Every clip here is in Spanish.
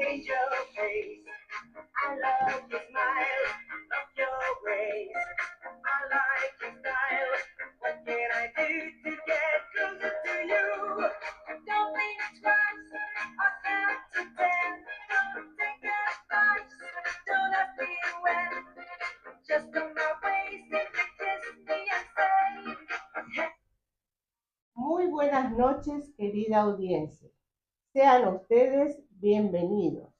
Angel face, I love your smile, love your grace, I like your style. What can I do to get closer to you? Don't think twice, I count to 10. Don't take advice, don't ask me when. Just on my waist, if you kiss me and say. Muy buenas noches, querida audiencia. Sean ustedes bienvenidos.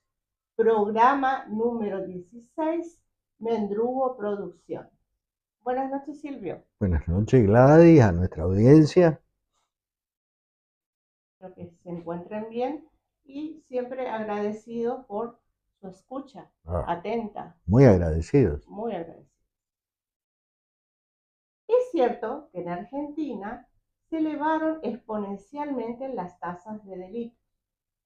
Programa número 16, Mendrugo Producción. Buenas noches, Silvio. Buenas noches, Gladys, a nuestra audiencia. Espero que se encuentren bien y siempre agradecidos por su escucha atenta. Muy agradecidos. Muy agradecidos. Es cierto que en Argentina se elevaron exponencialmente las tasas de delito,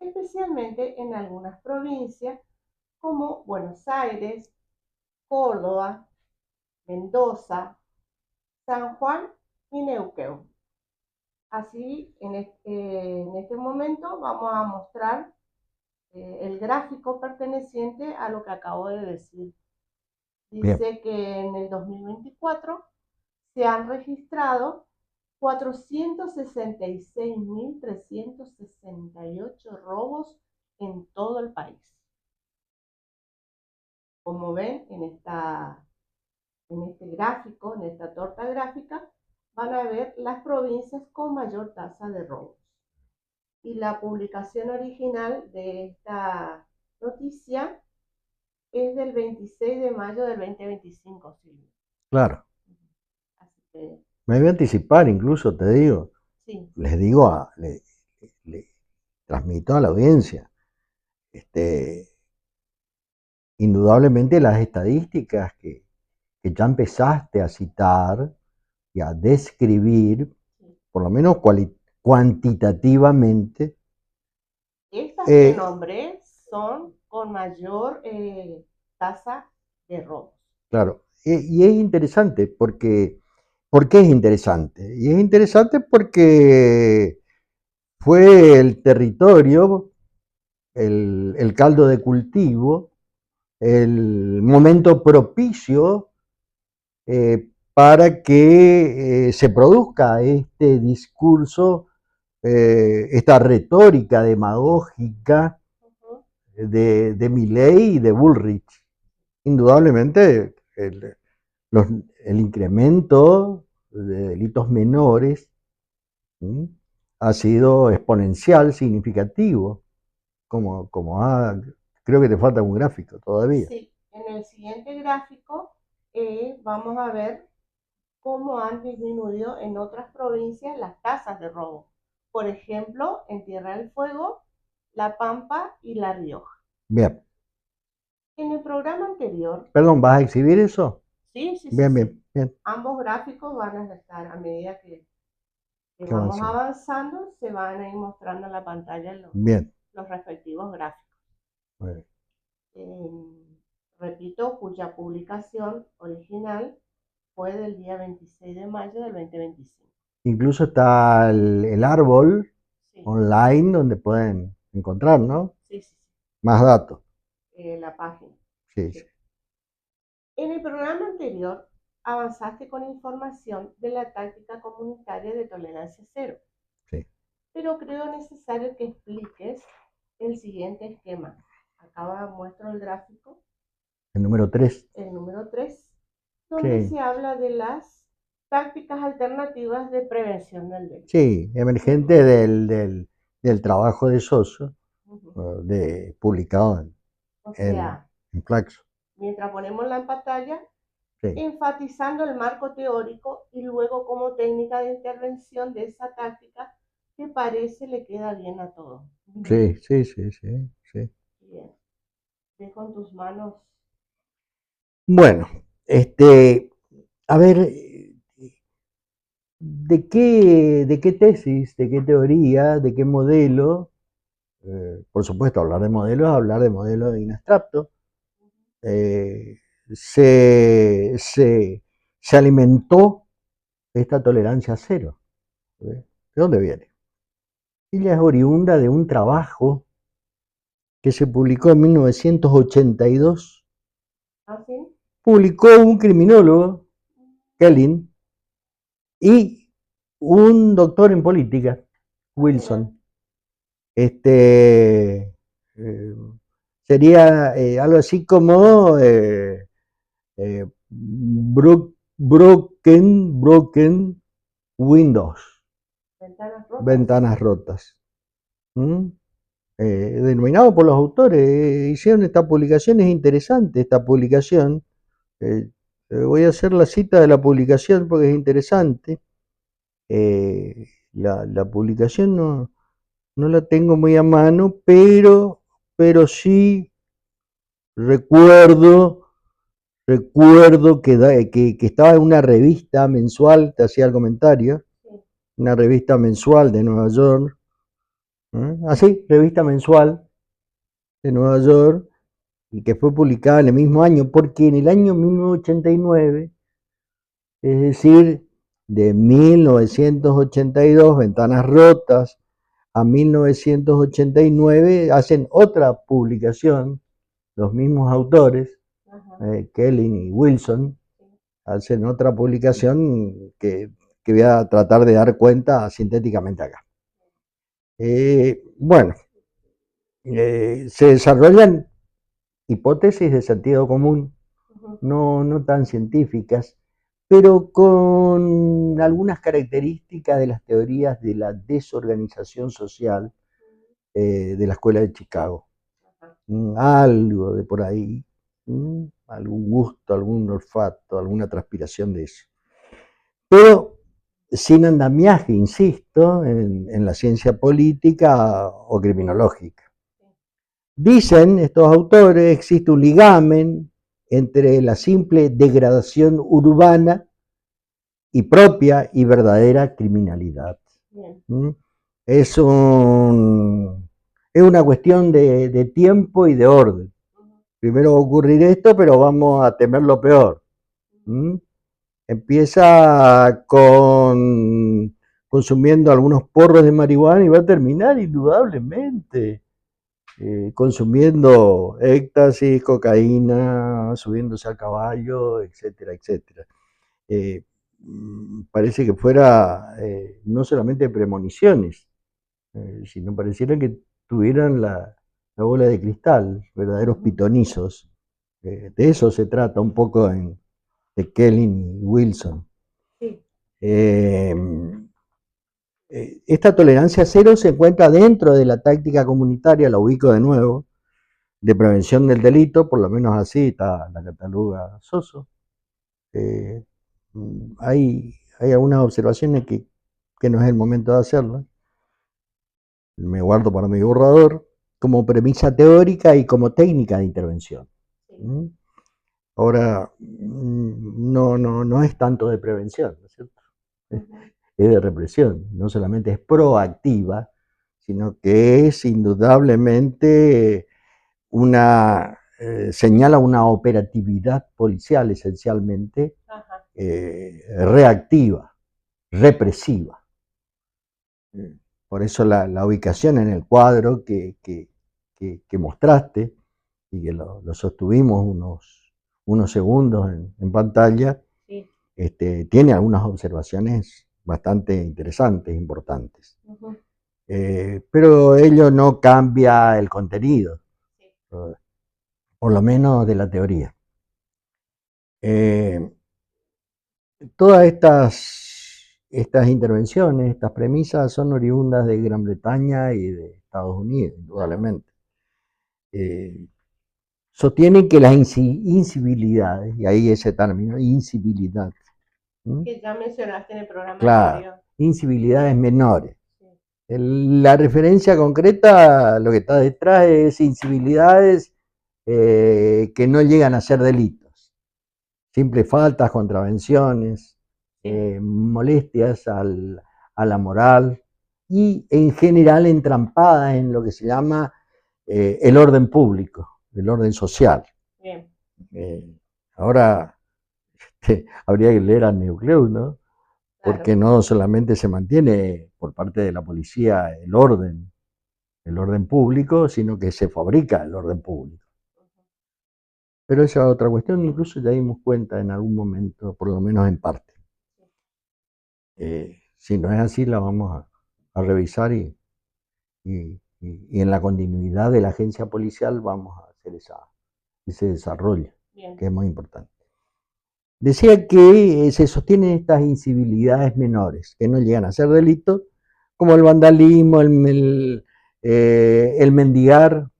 especialmente en algunas provincias como Buenos Aires, Córdoba, Mendoza, San Juan y Neuquén. Así, en este momento vamos a mostrar el gráfico perteneciente a lo que acabo de decir. Dice Bien. Que en el 2024 se han registrado 466.368 robos en todo el país. Como ven en este gráfico, en esta torta gráfica, van a ver las provincias con mayor tasa de robos. Y la publicación original de esta noticia es del 26 de mayo del 2025, Silvia. Claro. Así que... Me voy a anticipar, incluso te digo. Sí. Les digo, le transmito a la audiencia. Indudablemente las estadísticas que ya empezaste a citar y a describir, por lo menos cuantitativamente. Estas que nombré son con mayor tasa de robos. Claro, y es interesante porque... ¿Por qué es interesante? Y es interesante porque fue el territorio, el caldo de cultivo, el momento propicio para que se produzca este discurso, esta retórica demagógica de Milei y de Bullrich. Indudablemente el incremento de delitos menores ha sido exponencial, significativo, creo que te falta un gráfico todavía. Sí, en el siguiente gráfico vamos a ver cómo han disminuido en otras provincias las tasas de robo. Por ejemplo, en Tierra del Fuego, La Pampa y La Rioja. Bien. En el programa anterior... Perdón, ¿vas a exhibir eso? Sí, sí, bien, sí, bien, sí. Bien. Ambos gráficos van a estar a medida que vamos avanzando, se van a ir mostrando en la pantalla los respectivos gráficos. Repito, cuya publicación original fue del día 26 de mayo del 2025. Incluso está el árbol online donde pueden encontrar, ¿no? Sí, sí, sí. Más datos. La página. Sí, sí. En el programa anterior avanzaste con información de la táctica comunitaria de tolerancia cero. Sí. Pero creo necesario que expliques el siguiente esquema. Acá muestro el gráfico. El número 3. El número 3, donde se habla de las tácticas alternativas de prevención del delito. Sí, emergente del trabajo de Soso, publicado en Flaxo. Mientras ponemos la pantalla, enfatizando el marco teórico y luego como técnica de intervención de esa táctica que parece le queda bien a todos. Sí. Bien. Dejo en tus manos. Bueno, a ver, ¿de qué tesis, de qué teoría, de qué modelo? Por supuesto, hablar de modelo de inabstracto. Se alimentó esta tolerancia cero? ¿De dónde viene? Ella es oriunda de un trabajo que se publicó en 1982. ¿Ah, sí? Publicó un criminólogo, Kelling, y un doctor en política, Wilson. Eh, Sería algo así como broken windows, Ventanas rotas. ventanas rotas. ¿Mm? Denominado por los autores, hicieron esta publicación, es interesante esta publicación. Voy a hacer la cita de la publicación porque es interesante. La publicación no la tengo muy a mano, pero sí recuerdo que estaba en una revista mensual, te hacía el comentario, una revista mensual de Nueva York, así, revista mensual de Nueva York, y que fue publicada en el mismo año, porque en el año 1989, es decir, de 1982, Ventanas Rotas, a 1989, hacen otra publicación, los mismos autores, Kelly y Wilson, hacen otra publicación que voy a tratar de dar cuenta sintéticamente acá. Bueno, se desarrollan hipótesis de sentido común, no tan científicas, pero con algunas características de las teorías de la desorganización social de la Escuela de Chicago. Algo de por ahí, algún gusto, algún olfato, alguna transpiración de eso. Pero sin andamiaje, insisto, en la ciencia política o criminológica. Dicen estos autores, existe un ligamen entre la simple degradación urbana y propia y verdadera criminalidad. Es una cuestión de tiempo y de orden. Primero va a ocurrir esto, pero vamos a temer lo peor. Empieza consumiendo algunos porros de marihuana y va a terminar indudablemente consumiendo éxtasis, cocaína, subiéndose a caballo, etcétera, etcétera. Parece que fuera no solamente premoniciones, sino pareciera que tuvieran la bola de cristal, verdaderos pitonizos. De eso se trata un poco de Kelly y Wilson. Sí. Esta tolerancia cero se encuentra dentro de la táctica comunitaria, la ubico de nuevo, de prevención del delito, por lo menos así está la cataloga Soso. Hay algunas observaciones que no es el momento de hacerlas. Me guardo para mi borrador, como premisa teórica y como técnica de intervención. Ahora, no es tanto de prevención, ¿no es cierto? Es de represión, no solamente es proactiva, sino que es indudablemente señala una operatividad policial esencialmente reactiva, represiva. Por eso la ubicación en el cuadro que mostraste y que lo sostuvimos unos segundos en pantalla, sí. Tiene algunas observaciones bastante interesantes, importantes. Pero ello no cambia el contenido, sí, por lo menos de la teoría. Todas estas intervenciones, estas premisas son oriundas de Gran Bretaña y de Estados Unidos, indudablemente. Sostienen que las incivilidades, y ahí ese término, incivilidad, que ya mencionaste en el programa anterior. Incivilidades menores. Sí. La referencia concreta, lo que está detrás es incivilidades que no llegan a ser delitos. Simples faltas, contravenciones, molestias a la moral y en general entrampadas en lo que se llama el orden público, el orden social. Bien. Ahora habría que leer a Neucleus, ¿no? porque no solamente se mantiene por parte de la policía el orden público, sino que se fabrica el orden público. Pero esa es otra cuestión, incluso ya dimos cuenta en algún momento, por lo menos en parte. Si no es así, la vamos a revisar y en la continuidad de la agencia policial vamos a hacer ese desarrollo, bien, que es muy importante. Decía que se sostienen estas incivilidades menores, que no llegan a ser delitos, como el vandalismo, el mendigar,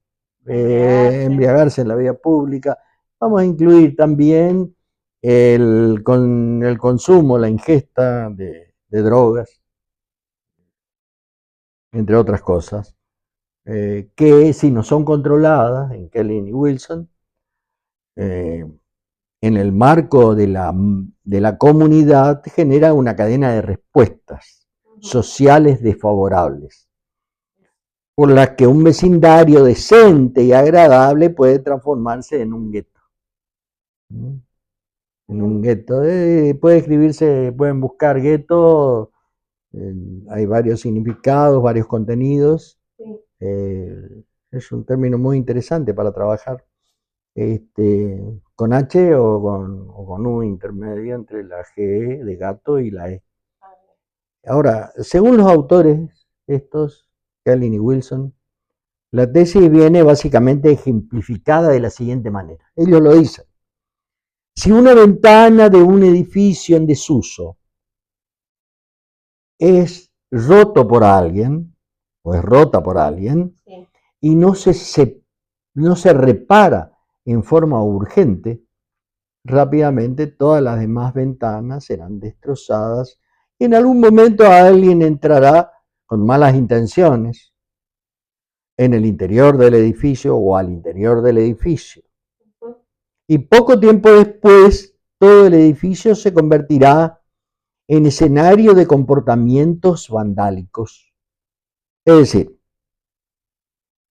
embriagarse en la vía pública. Vamos a incluir también el consumo, la ingesta de drogas, entre otras cosas, que si no son controladas en Kelly y Wilson, en el marco de la comunidad, genera una cadena de respuestas sociales desfavorables, por las que un vecindario decente y agradable puede transformarse en un gueto. En un gueto. Puede escribirse, pueden buscar gueto, hay varios significados, varios contenidos. Sí. Es un término muy interesante para trabajar. Con H o con U intermedio entre la G de gato y la E. Ahora, según los autores, estos, Kellin y Wilson, la tesis viene básicamente ejemplificada de la siguiente manera. Ellos lo dicen. Si una ventana de un edificio en desuso es roto por alguien, o es rota por alguien, sí, y no se repara en forma urgente, rápidamente todas las demás ventanas serán destrozadas y en algún momento alguien entrará con malas intenciones en el interior del edificio o al interior del edificio. Y poco tiempo después, todo el edificio se convertirá en escenario de comportamientos vandálicos. Es decir,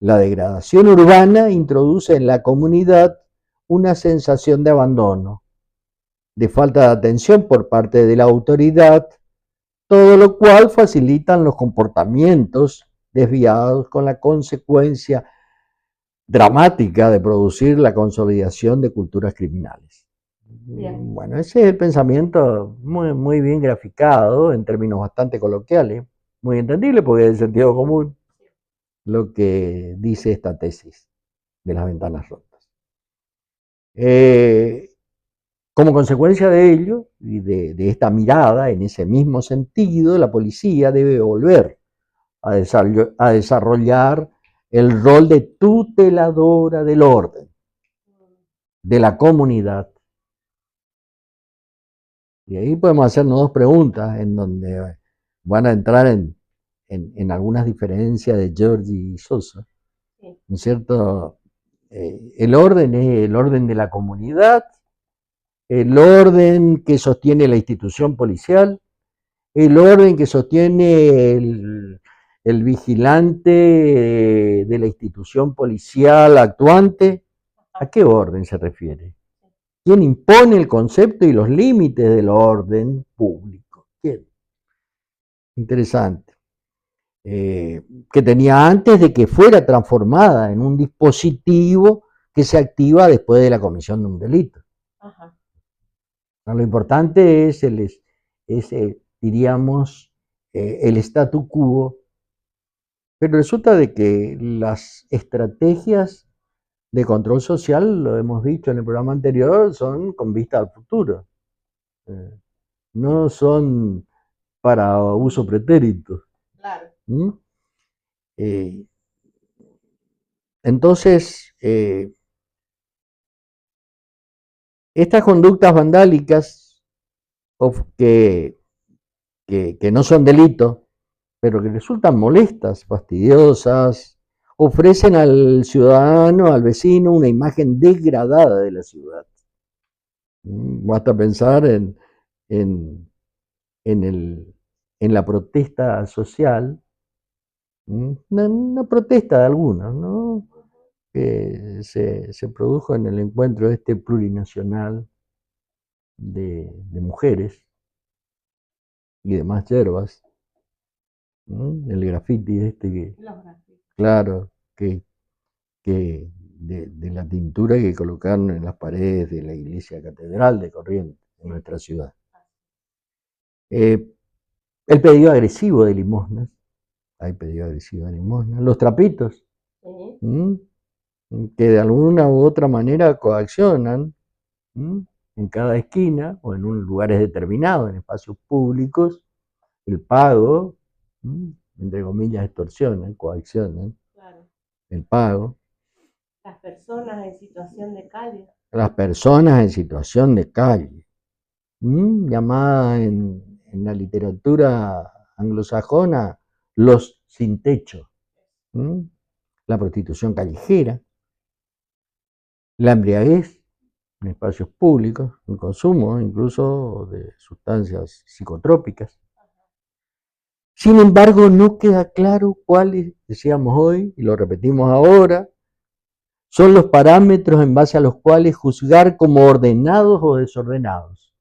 la degradación urbana introduce en la comunidad una sensación de abandono, de falta de atención por parte de la autoridad, todo lo cual facilitan los comportamientos desviados con la consecuencia dramática de producir la consolidación de culturas criminales. Bien. Bueno, ese es el pensamiento muy, muy bien graficado en términos bastante coloquiales, muy entendible porque es de sentido común lo que dice esta tesis de las ventanas rotas. Como consecuencia de ello y de esta mirada en ese mismo sentido, la policía debe volver a desarrollar el rol de tuteladora del orden, de la comunidad. Y ahí podemos hacernos dos preguntas en donde van a entrar en algunas diferencias de Giorgi y Sosa. ¿No es cierto? El orden es el orden de la comunidad, el orden que sostiene la institución policial, el orden que sostiene el vigilante de la institución policial actuante. ¿A qué orden se refiere? ¿Quién impone el concepto y los límites del orden público? ¿Quién? Interesante. Que tenía antes de que fuera transformada en un dispositivo que se activa después de la comisión de un delito. Ajá. Lo importante es diríamos, el statu quo, pero resulta de que las estrategias de control social, lo hemos dicho en el programa anterior, son con vista al futuro. No son para uso pretérito. Claro. Entonces, estas conductas vandálicas que no son delitos, pero que resultan molestas, fastidiosas, ofrecen al ciudadano, al vecino, una imagen degradada de la ciudad. Basta pensar en la protesta social, una protesta de algunos, ¿no? Que se produjo en el encuentro plurinacional de mujeres, y demás hierbas. El graffiti que, Los grafitis. claro, que de la tintura que colocaron en las paredes de la iglesia catedral de Corrientes, en nuestra ciudad. El pedido agresivo de limosnas, hay pedido agresivo de limosnas, los trapitos, Sí. que de alguna u otra manera coaccionan en cada esquina o en lugares determinados, en espacios públicos, el pago, entre comillas, extorsionan, coaccionan Claro. el pago. Las personas en situación de calle. Las personas en situación de calle, llamada en la literatura anglosajona los sin techo, la prostitución callejera, la embriaguez en espacios públicos, el consumo incluso de sustancias psicotrópicas. Sin embargo, no queda claro cuáles, decíamos hoy, y lo repetimos ahora, son los parámetros en base a los cuales juzgar como ordenados o desordenados.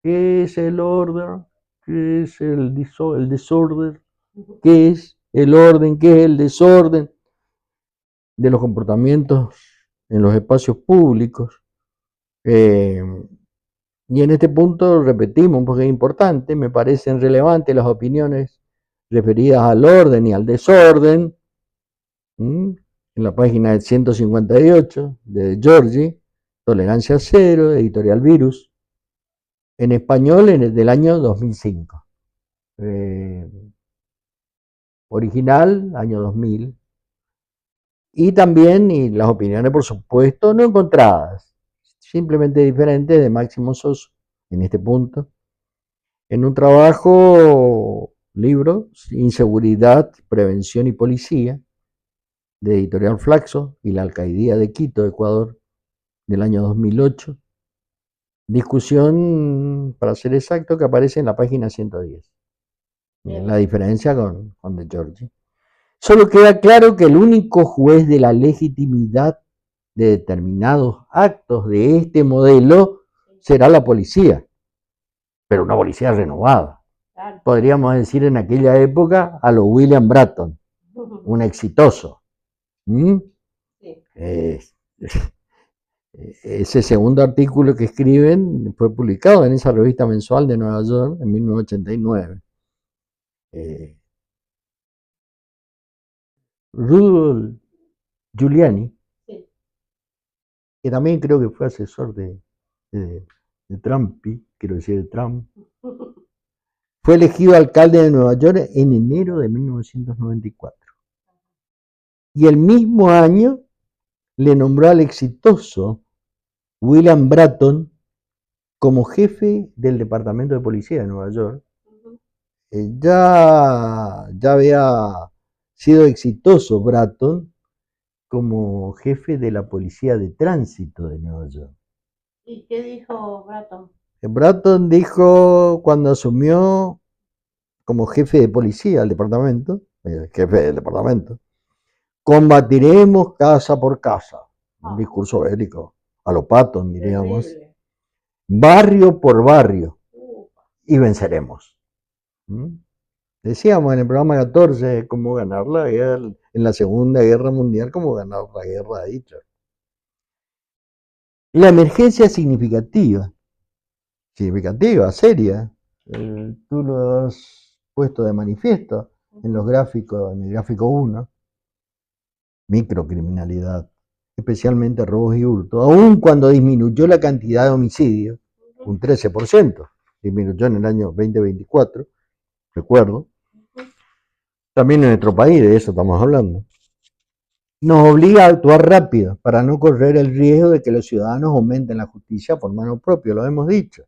¿Qué es el orden? ¿Qué es el desorden? ¿Qué es el orden? ¿Qué es el desorden de los comportamientos en los espacios públicos? Y en este punto repetimos, porque es importante, me parecen relevantes las opiniones referidas al orden y al desorden, en la página 158 de Giorgi, Tolerancia Cero, Editorial Virus, en español del año 2005. Original, año 2000. Y también las opiniones, por supuesto, no encontradas, simplemente diferentes, de Máximo Soso, en este punto, en un trabajo, libro, Inseguridad, Prevención y Policía, de Editorial Flaxo y la Alcaldía de Quito, Ecuador, del año 2008. Discusión, para ser exacto, que aparece en la página 110. La diferencia con De Giorgi. Solo queda claro que el único juez de la legitimidad de determinados actos de este modelo será la policía, pero una policía renovada. Claro. Podríamos decir en aquella época a lo William Bratton, un exitoso. Sí. Ese segundo artículo que escriben fue publicado en esa revista mensual de Nueva York en 1989. Rudolf Giuliani, Sí. que también creo que fue asesor de Trump, quiero decir de Trump, fue elegido alcalde de Nueva York en enero de 1994. Y el mismo año le nombró al exitoso William Bratton como jefe del Departamento de Policía de Nueva York. Ya había sido exitoso Bratton como jefe de la Policía de Tránsito de Nueva York. ¿Y qué dijo Bratton? Bratton dijo cuando asumió como jefe de policía del departamento, combatiremos casa por casa, un discurso bélico, a lo Patton diríamos, Terrible. barrio por barrio, y venceremos. Decíamos en el programa 14 cómo ganar la guerra, en la Segunda Guerra Mundial, cómo ganar la guerra de Hitler. La emergencia significativa, seria, tú lo has puesto de manifiesto en los gráficos, en el gráfico 1, microcriminalidad, especialmente robos y hurtos, aun cuando disminuyó la cantidad de homicidios, un 13%, disminuyó en el año 2024, recuerdo, también en nuestro país, de eso estamos hablando, nos obliga a actuar rápido para no correr el riesgo de que los ciudadanos aumenten la justicia por mano propia, lo hemos dicho.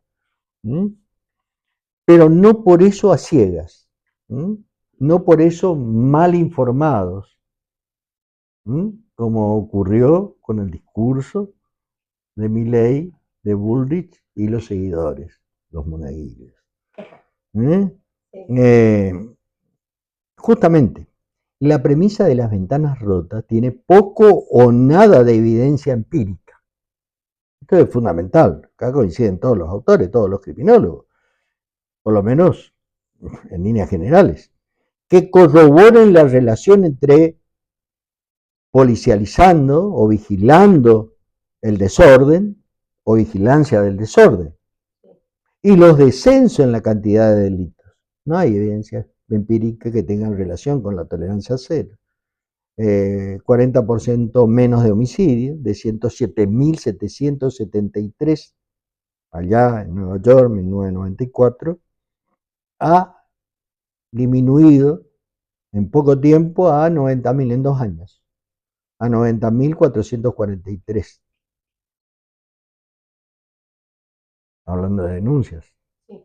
Pero no por eso a ciegas, no por eso mal informados, como ocurrió con el discurso de Milei, de Bullrich y los seguidores, los monaguillos. Justamente, la premisa de las ventanas rotas tiene poco o nada de evidencia empírica. Esto es fundamental, acá coinciden todos los autores, todos los criminólogos. por lo menos en líneas generales, que corroboren la relación entre policializando o vigilando el desorden o vigilancia del desorden y los descensos en la cantidad de delitos. No hay evidencia empírica que tengan relación con la tolerancia cero. 40% menos de homicidios, de 107.773 allá en Nueva York, 1994, ha disminuido en poco tiempo a 90.000 en 2 años, a 90.443. Hablando de denuncias. Sí.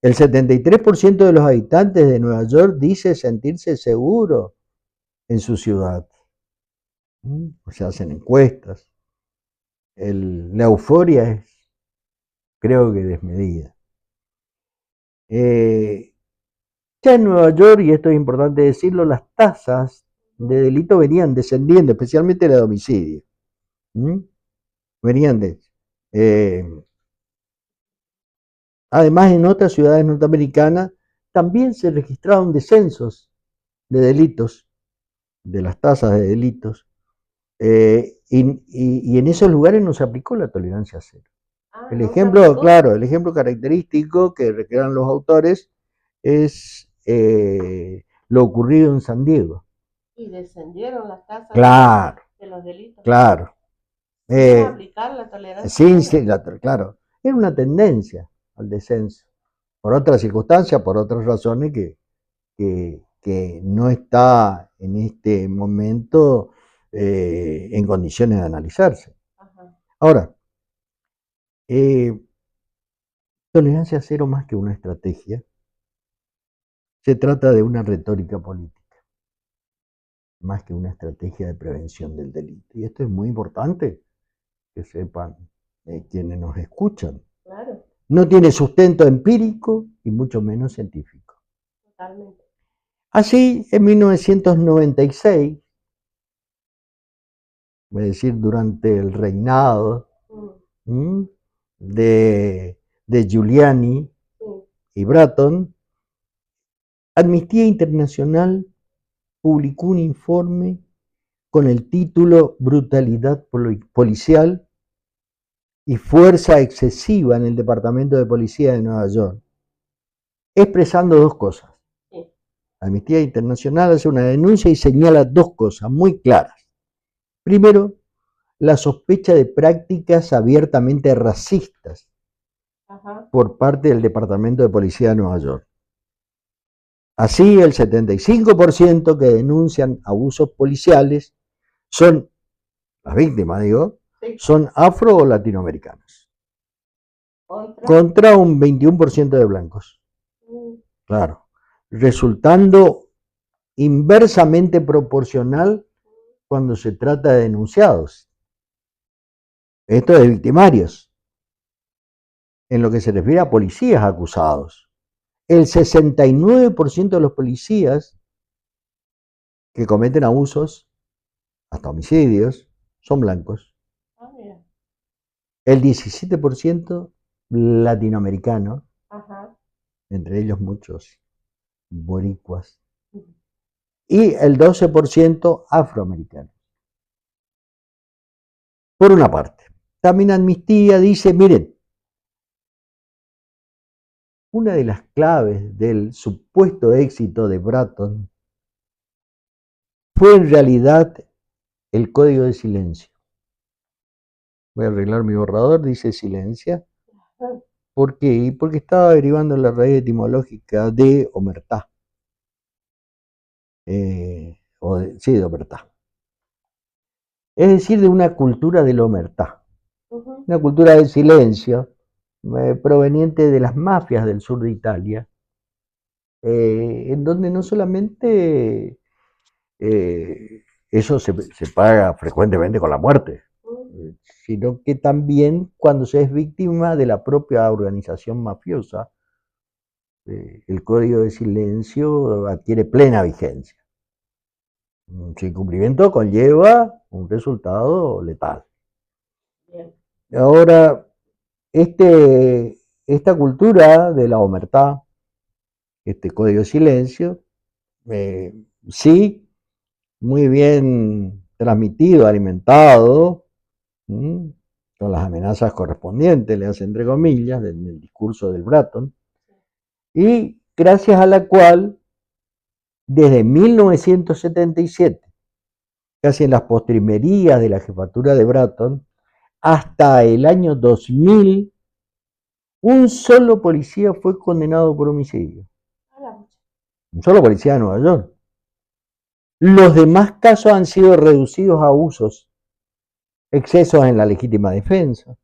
El 73% de los habitantes de Nueva York dice sentirse seguro en su ciudad. Se hacen encuestas. La euforia es, creo que, desmedida. Ya en Nueva York, y esto es importante decirlo, las tasas de delito venían descendiendo, especialmente la de homicidio. Venían además, en otras ciudades norteamericanas también se registraron descensos de delitos, de las tasas de delitos, y en esos lugares no se aplicó la tolerancia cero. El ejemplo, claro, el ejemplo característico que recrean los autores es lo ocurrido en San Diego. Y descendieron las tasas de los delitos. Claro. Sin aplicar la tolerancia cero. Claro. Era una tendencia al descenso. Por otras circunstancias, por otras razones que no está en este momento en condiciones de analizarse. Ajá. Ahora, tolerancia cero más que una estrategia, se trata de una retórica política, más que una estrategia de prevención del delito. Y esto es muy importante que sepan quienes nos escuchan. Claro. No tiene sustento empírico y mucho menos científico. Totalmente. Así, en 1996, es decir, durante el reinado de Giuliani y Bratton, Amnistía Internacional publicó un informe con el título Brutalidad policial y fuerza excesiva en el Departamento de Policía de Nueva York, expresando dos cosas. Sí. Amnistía Internacional hace una denuncia y señala dos cosas muy claras. Primero, la sospecha de prácticas abiertamente racistas por parte del Departamento de Policía de Nueva York. Así, el 75% que denuncian abusos policiales son, las víctimas digo, son afro o latinoamericanos. Contra un 21% de blancos. Claro. Resultando inversamente proporcional cuando se trata de denunciados. Esto de victimarios. En lo que se refiere a policías acusados. El 69% de los policías que cometen abusos, hasta homicidios, son blancos. El 17% latinoamericanos, entre ellos muchos boricuas, y el 12% afroamericanos. Por una parte. También Amnistía dice, miren, una de las claves del supuesto éxito de Bratton fue en realidad el código de silencio. Voy a arreglar mi borrador, dice silencia. ¿Por qué? Porque estaba derivando la raíz etimológica de omertá. De omertá. Es decir, de una cultura del omertá. Una cultura del silencio proveniente de las mafias del sur de Italia, en donde no solamente eso se paga frecuentemente con la muerte, sino que también cuando se es víctima de la propia organización mafiosa, el código de silencio adquiere plena vigencia. Su incumplimiento conlleva un resultado letal. Bien. Ahora, este esta cultura de la omertá, este código de silencio, sí, muy bien transmitido, alimentado, con las amenazas correspondientes, le hace entre comillas, del discurso del Bratton, y gracias a la cual, desde 1977, casi en las postrimerías de la jefatura de Bratton, hasta el año 2000, un solo policía fue condenado por homicidio. Un solo policía de Nueva York. Los demás casos han sido reducidos a abusos, excesos en la legítima defensa,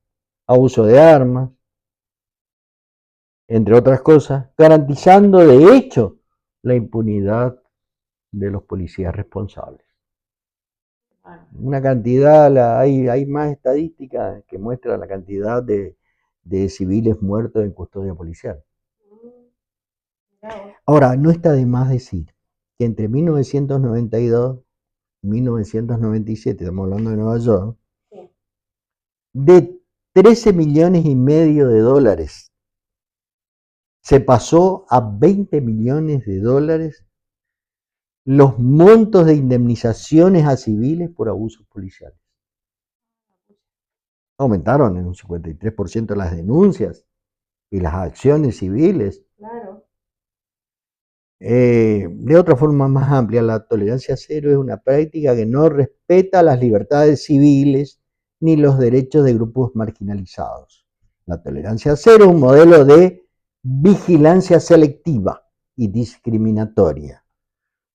abuso de armas, entre otras cosas, garantizando de hecho la impunidad de los policías responsables. Una cantidad, hay más estadísticas que muestran la cantidad de civiles muertos en custodia policial. Ahora, no está de más decir que entre 1992 y 1997, estamos hablando de Nueva York, de 13 millones y medio de dólares se pasó a 20 millones de dólares los montos de indemnizaciones a civiles por abusos policiales. Aumentaron en un 53% las denuncias y las acciones civiles. Claro. De otra forma más amplia, la tolerancia cero es una práctica que no respeta las libertades civiles ni los derechos de grupos marginalizados. La tolerancia cero es un modelo de vigilancia selectiva y discriminatoria.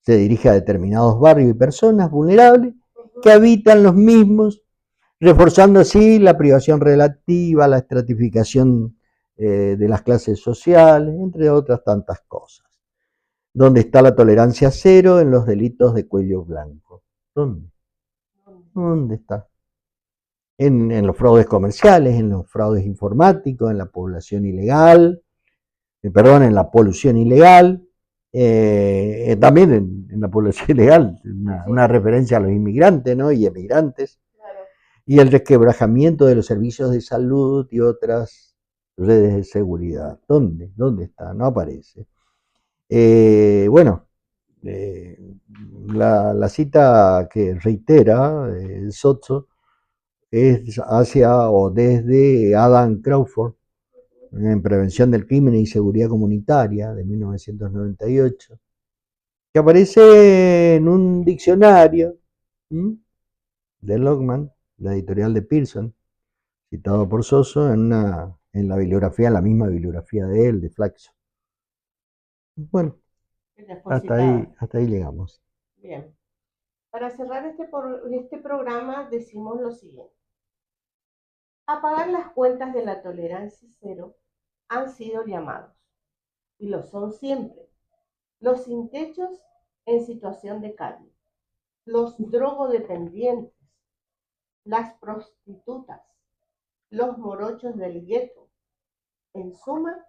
Se dirige a determinados barrios y personas vulnerables que habitan los mismos, reforzando así la privación relativa, la estratificación de las clases sociales, entre otras tantas cosas. ¿Dónde está la tolerancia cero? En los delitos de cuello blanco. ¿Dónde? ¿Dónde está? En los fraudes comerciales, en los fraudes informáticos, en la población ilegal, en la polución ilegal, también en la población ilegal, una referencia a los inmigrantes, ¿no? Y emigrantes, claro. Y el resquebrajamiento de los servicios de salud y otras redes de seguridad. ¿Dónde? ¿Dónde está? No aparece. La cita que reitera Sozzo es hacia o desde Adam Crawford, en Prevención del Crimen y Seguridad Comunitaria, de 1998, que aparece en un diccionario de Lockman, la editorial de Pearson, citado por Sozzo en la bibliografía, la misma bibliografía de él, de Flaxo. Bueno, hasta ahí llegamos. Bien. Para cerrar este programa decimos lo siguiente. Apagar las cuentas de la tolerancia cero han sido llamados, y lo son siempre, los sin techos en situación de calle, los drogodependientes, las prostitutas, los morochos del gueto, en suma,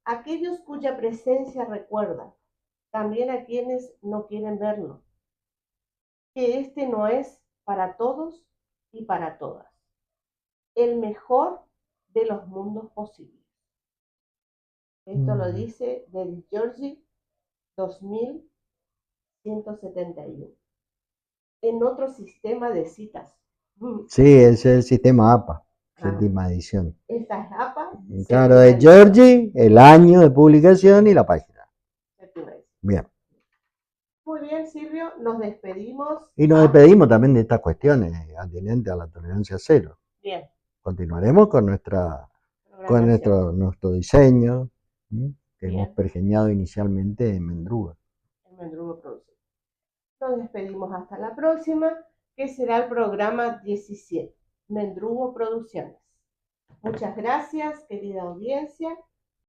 aquellos cuya presencia recuerda, también a quienes no quieren verlo, que este no es para todos y para todas el mejor de los mundos posibles. Esto lo dice del Georgie 2171. En otro sistema de citas. Sí, es el sistema APA, séptima edición. Esta es APA. Claro, de Georgie, el año de publicación y la página. Bien. Muy bien, Silvio, nos despedimos. Y nos despedimos también de estas cuestiones atinentes a la tolerancia cero. Bien. Continuaremos con nuestro diseño, que hemos pergeñado inicialmente en Mendrugo. En Mendrugo Producciones. Nos despedimos hasta la próxima, que será el programa 17, Mendrugo Producciones. Muchas gracias, querida audiencia.